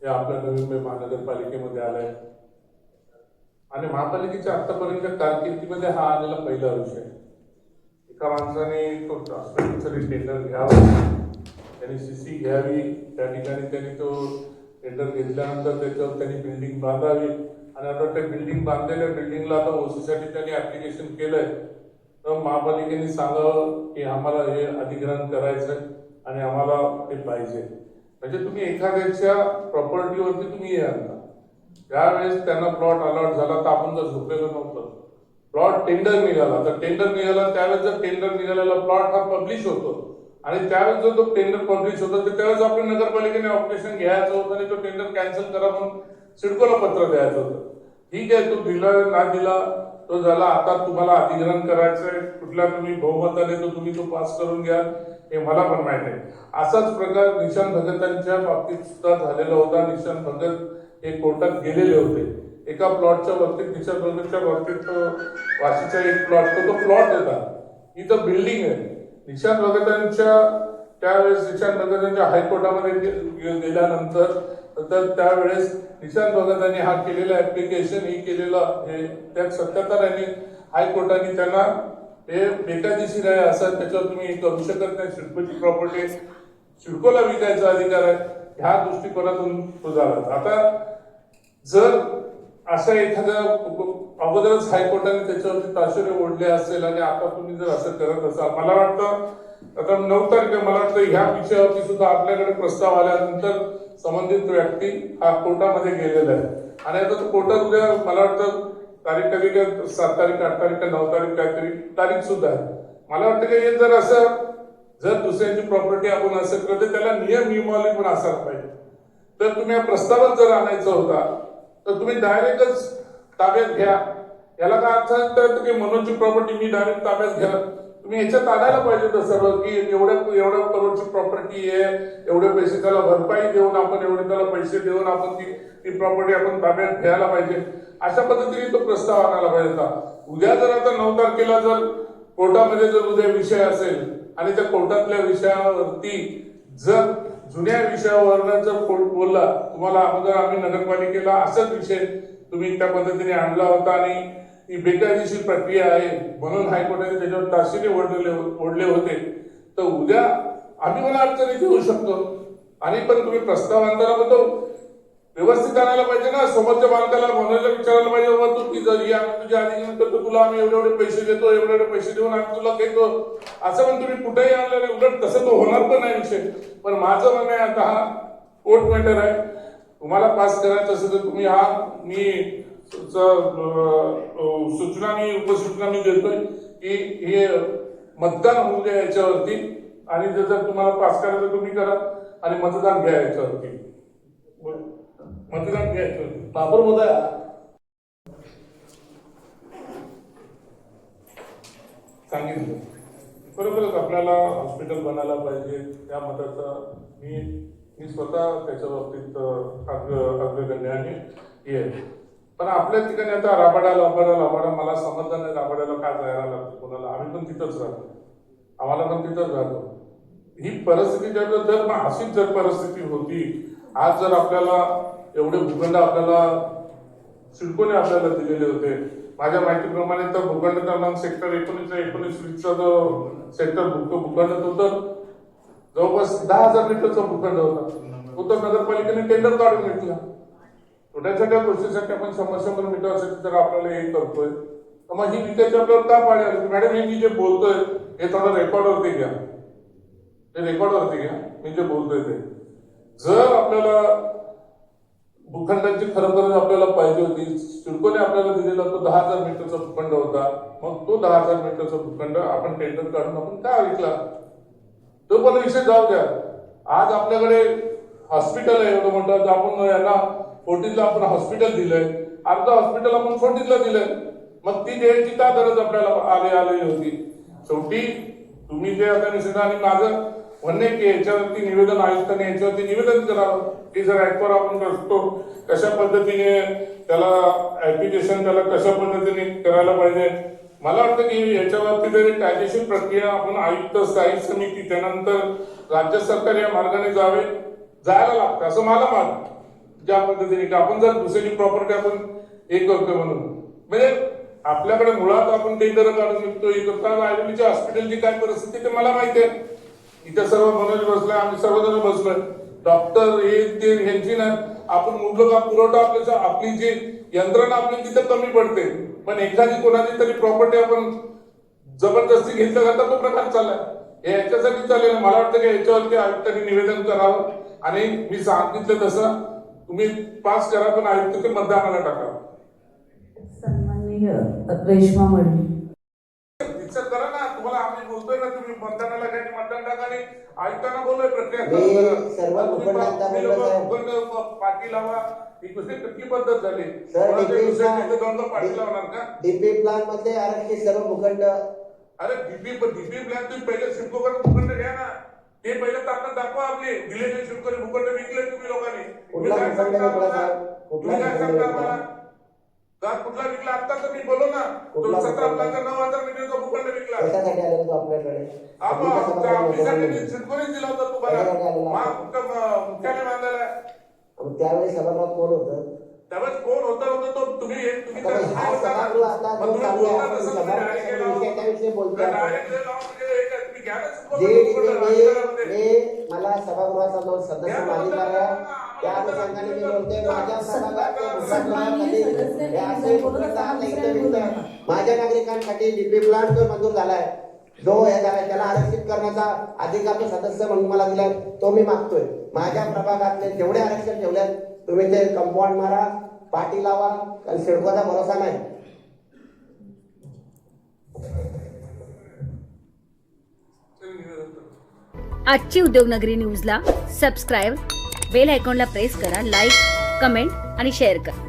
हे आपल्या नवी मुंबई महानगरपालिकेमध्ये आलाय आणि महापालिकेच्या आतापर्यंत कारकिर्दीमध्ये हा आलेला पहिला विषय. एका माणसाने तो टेंडर घ्यावं, त्यांनी सीसी घ्यावी, त्या ठिकाणी त्यांनी तो टेंडर घेतल्यानंतर त्याच्यावर त्यांनी बिल्डिंग बांधावी आणि आता ते बिल्डिंग बांधलेल्या बिल्डिंगला आता ओसीसाठी त्यांनी ऍप्लिकेशन केलंय. तर महापालिकेने सांगावं की आम्हाला हे अधिग्रहण करायचं आणि आम्हाला ते पाहिजे. म्हणजे तुम्ही एखाद्याच्या प्रॉपर्टीवरती तुम्ही हे आणता. त्यावेळेस त्यांना प्लॉट अलॉट झाला तर आपण जर झोपलेलं नव्हतं, प्लॉट टेंडर निघाला तर टेंडर निघाला, त्यावेळेस जर टेंडर निघालेला प्लॉट हा पब्लिश होतो आणि त्यावेळेस जर तो टेंडर पब्लिश होतो तर त्यावेळेस आपल्या नगरपालिकेने ऑपरेशन घ्यायचं होतं आणि तो टेंडर कॅन्सल करा म्हणून सिडकोला पत्र द्यायचं होतं. ठीक आहे, तो दिला ना दिला तो झाला. आता तुम्हाला अधिग्रहण करायचंय, कुठल्या तुम्ही बहुमताने तो तुम्ही तो पास करून घ्या, हे मला पण माहित आहे. असाच प्रकार निशांत भगतांच्या बाबतीत सुद्धा झालेला होता. निशांत भगत हे कोर्टात गेलेले होते एका प्लॉटच्या बाबतीत. निशांत भगतच्या बाबतीत वाशीचा एक प्लॉट तो प्लॉट होता, इथं बिल्डिंग आहे. निशांत भगतांच्या त्यावेळेस निशांत भगतांच्या हायकोर्टामध्ये गेल्यानंतर तर त्यावेळेस निशांत भगतांनी हा केलेला ऍप्लिकेशन ही केलेला हे त्या 77 यांनी हायकोर्टाने त्यांना हे बेकायदेशीर आहे असं त्याच्यावर तुम्ही करू शकत नाही. सिडकोची प्रॉपर्टी सिडकोला विकायचा अधिकार आहे, ह्या दृष्टिकोनातून तो झाला. आता जर अशा एखाद्या अगोदरच हायकोर्टाने त्याच्यावरती ताशेरे ओढले असेल आणि आता तुम्ही जर असं करत असाल, मला वाटतं आता 9 तारखेला मला वाटतं ह्या विषयावरती सुद्धा आपल्याकडे प्रस्ताव आल्यानंतर संबंधित व्यक्ती हा कोर्टामध्ये गेलेला आहे आणि आता तो कोर्टात उद्या मला वाटतं तारीख कधी काय 7 तारीख 8 तारीख 9 तारीख काहीतरी तारीख सुद्धा आहे. मला वाटतं की हे जर असं जर दुसऱ्यांची प्रॉपर्टी आपण असं करतो तर त्याला नियमावली पण असायला पाहिजे. तर तुम्ही हा प्रस्तावच जर आणायचा होता तर तुम्ही डायरेक्टच ताब्यात घ्या. याला काय अर्थ आहे की मनोजची प्रॉपर्टी मी डायरेक्ट ताब्यात घ्या. तुम्ही ह्याच्यात आणायला पाहिजे तर सर्व की एवढ्या करोडची प्रॉपर्टी आहे, एवढे पैसे त्याला भरपाई देऊन आपण एवढे त्याला पैसे देऊन आपण ती प्रॉपर्टी आपण ताब्यात घ्यायला पाहिजे. अशा पद्धतीने तो प्रस्ताव आणायला पाहिजे होता. उद्या जर आता 9 तारखेला जर कोर्टामध्ये जर उद्या विषय असेल आणि त्या कोर्टातल्या विषयावरती जर जुन्या विषयावर जर कोर्ट बोलला तुम्हाला अगोदर आम्ही नगरपालिकेला असाच विषय तुम्ही त्या पद्धतीने आणला होता आणि ही बेकायदेशीर प्रक्रिया आहे म्हणून हायकोर्टाने त्याच्यावर ताशेरे ओढले होते, तर उद्या आम्ही मला अडचणीत येऊ शकतो. आणि पण तुम्ही प्रस्ताव आणताना पण तो व्यवस्थित आणायला पाहिजे ना. समोरच्या मालकाला मनोजला विचारायला पाहिजे बाबा तू की जर आम्ही तुझ्या अधिग्रहण करतो, तुला आम्ही एवढे पैसे देतो, एवढे पैसे देऊन आम्ही तुला घेतो असं पण तुम्ही कुठेही आणलं नाही. उलट तसं तो होणार पण नाही विषय. पण माझं म्हणणं आहे आता हा कोर्ट मॅटर आहे, तुम्हाला पास करायचं असेल तर तुम्ही हा मी सूचना मी उपसूचना मी देतोय की हे मतदान होऊ द्या याच्यावरती आणि जर तुम्हाला पास करायचं तुम्ही करा आणि मतदान घ्या याच्यावरती. मतदान घ्यायचं बाबर महोदय सांगितलं बरोबरच आपल्याला हॉस्पिटल बनायला पाहिजे. त्या मताचा मी स्वतः त्याच्या बाबतीत अग्रगण्य आहे. पण आपल्या ठिकाणी आता राबाडा मला समजलं नाही राबाड्याला काय जायला लागतं कोणाला. आम्ही पण तिथंच राहतो, आम्हाला पण तिथंच राहतो. ही परिस्थिती जर अशीच जर परिस्थिती होती, आज जर आपल्याला एवढे भूखंड आपल्याला सिडकोने आपल्याला दिलेले होते. माझ्या माहितीप्रमाणे तर भूखंड क्रमांक सेक्टर 19-19 जो सेक्टर भूखंड होतं जवळपास 10,000 मीटरचा भूखंड होता. तो नगरपालिकेने टेंडर काढून घेतला. छोट्या छोट्या गोष्टीसाठी आपण 100 मीटरसाठी जर आपल्याला हे करतोय तर मग ही विकायची आपल्याला का पाळी आली. मॅडम हे मी जे बोलतोय हे थोडं रेकॉर्डवरती घ्या, ते रेकॉर्डवरती घ्या मी जे बोलतोय ते. जर आपल्याला भूखंडांची खरोखरच आपल्याला पाहिजे होती, सिडकोने आपल्याला दिलेला तो 10,000 मीटरचा भूखंड होता, मग तो 10,000 मीटरचा भूखंड आपण टेंडर काढून आपण का विकला तो पण विषय जाऊ द्या. आज आपल्याकडे हॉस्पिटल आहे एवढं म्हणतात, आपण यांना फोर्टीजला आपण हॉस्पिटल दिलंय, अर्ध हॉस्पिटल आपण फोर्टीजला दिलंय, मग ती द्यायची का गरज आपल्याला आलेली होती. शेवटी तुम्ही जे आता निषेध आणि माझं म्हणणे की याच्यावरती निवेदन आयुक्तांनी याच्यावरती निवेदन करावं की जर ऍक्टवर आपण करतो कशा पद्धतीने त्याला ऍप्लिकेशन त्याला कशा पद्धतीने करायला पाहिजे. मला वाटतं की याच्यावरती जर कायदेशीर प्रक्रिया आपण आयुक्त स्थायी समिती त्यानंतर राज्य सरकार या मार्गाने जायला लागतं असं मला मानतं. ज्या पद्धतीने की आपण जर दुसरी प्रॉपर्टी आपण हे करतोय म्हणून म्हणजे आपल्याकडे मुळात आपण टेंडर काढून विकतो हे करतो. आयुर्वेदिकच्या हॉस्पिटलची काय परिस्थिती ते मला माहिती आहे. इथे सर्व मनोज बसलाय, आम्ही सर्वजण बसलोय, डॉक्टर हे ते ह्यांची ना आपण मुबलक पुरवठा आपली जी यंत्रणा आपली तिथे कमी पडते. पण एखादी कोणाची तरी प्रॉपर्टी आपण जबरदस्ती घेतलं जातं तो प्रकार चाललाय. हे याच्यासाठी चालेल. मला वाटतं की याच्यावरती आयुक्तांनी निवेदन करावं आणि मी सांगितलं तसं तुम्ही पास करा, पण आयुक्त ते मतदानाला टाका. सन्माननीय रेश्मा मडवी. विचार करा ना, तुम्हाला आम्ही बोलतोय ना, तुम्ही मतदानाला घ्या, मतदान टाका आणि आयुक्तांना बोललोय प्रक्रिया पाठी लावा. ही कुठली पद्धत झाली? पाठी लावणार का? डीपी प्लॅन मध्ये आरक्षित सर्व भूखंड. अरे डीपी प्लॅन तुम्ही पहिले शिल्पकर भूखंड घ्या ना, ते पहिले ताकद दाखवा आपली. दिलेले शिल्पकरी भूखंड विकले तुम्ही लोकांनी. तुम्ही काय सांगता मला? कुठला विकला? आता तर मी बोलो ना, 17,09,000 मीटरचा भूखंड विकला. कशासाठी आले तो आपल्याकडे? शिल्पकरीच दिला होता तुम्हाला मुख्यालय बांधायला. त्यावेळेस सभागृहात कोण होतं? त्यावेळेस कोण होतं तो तुम्ही त्याविषयी बोलतोय. मला सभागृहाचा जो सदस्य अधिकार आहे त्या अनुषंगाने मी बोलतोय. माझ्या नागरिकांसाठी डीपी प्लान जो मंजूर झालाय, जो हे झालाय, त्याला आरक्षित करण्याचा अधिकार तो सदस्य म्हणून मला दिलाय, तो मी मागतोय. माझ्या प्रभागातले जेवढे आरक्षण ठेवले तुम्ही ते कंपाऊंड मारा, पाठी लावा, कारण सिडकोचा भरोसा नाही. आजची उद्योगनगरी न्यूजला सबस्क्राईब, बेल आयकॉनला प्रेस करा, लाईक, कमेंट आणि शेअर करा.